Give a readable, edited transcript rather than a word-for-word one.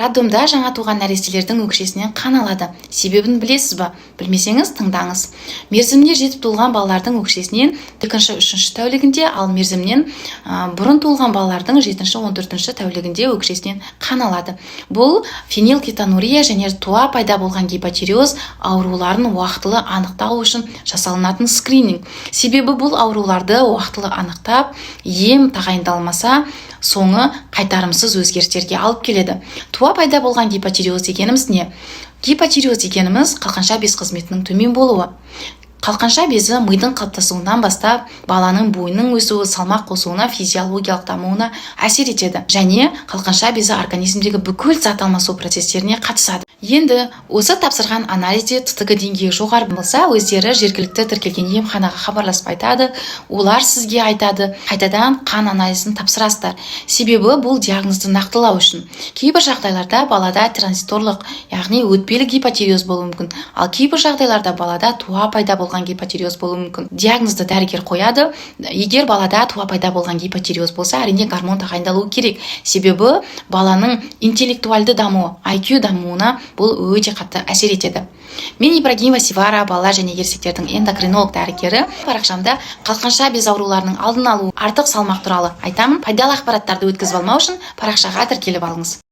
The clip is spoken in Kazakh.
Роддомда жаңа туған нәрестелердің өкшесінен қан алады. Себебін білесіз ба? Білмесеңіз тыңдаңыз. Мерзіміне жетіп туылған балалардың өкшесінен 2-3 тәулігінде, ал мерзімнен бұрын туылған балалардың 7-14 тәулігінде өкшесінен қан алады. Бұл фенилкетонурия және туа пайда болған гипотиреоз ауруларын уақытылы анықтау үшін жасалынатын скрининг. Себебі бұл ауруларды уақытылы анықтап, ем тағайындалмаса, соңы қайтарымсыз өзгерістерге алып келеді. Туа пайда болған гипотиреоз дегеніміз не? Гипотиреоз дегеніміз қалқанша без қызметінің төмен болуы. Қалқанша безі мидың қалыптасуынан бастап баланың бойының өсуі, салмақ қосуына, физиологиялық дамуына әсер етеді. Және қалқанша безі организмдегі бүкіл зат алмасу процестеріне қатысады. Енді осы тапсырған анализде ТТГ деңгейі жоғары болса, өздері жергілікті тіркелген емханаға хабарласып айтады. Олар сізге айтады, қайтадан қан анализін тапсырасыздар. Себебі бұл диагнозды нақтылау үшін. Кейбір жағдайларда балада транзиторлық, яғни өтпелі гипотиреоз болуы мүмкін. Ал кейбір жағдайларда балада туа пайда болған гипотиреоз болуы мүмкін. Диагнозды дәрігер қояды. Егер балада туа пайда болған гипотиреоз болса, әрине гормон тағайындалуы керек. Себебі баланың интеллектуалды дамуы, IQ дамуына бұл өте қатты әсер етеді. Мен Ибрагимова Севара, балалар және ересектердің эндокринолог дәрігері. Парақшамда қалқанша без ауруларының алдын алу, артық салмақ туралы айтамын. Пайдалы ақпараттарды өткізіп алмау үшін парақшаға тіркеліп алыңыз.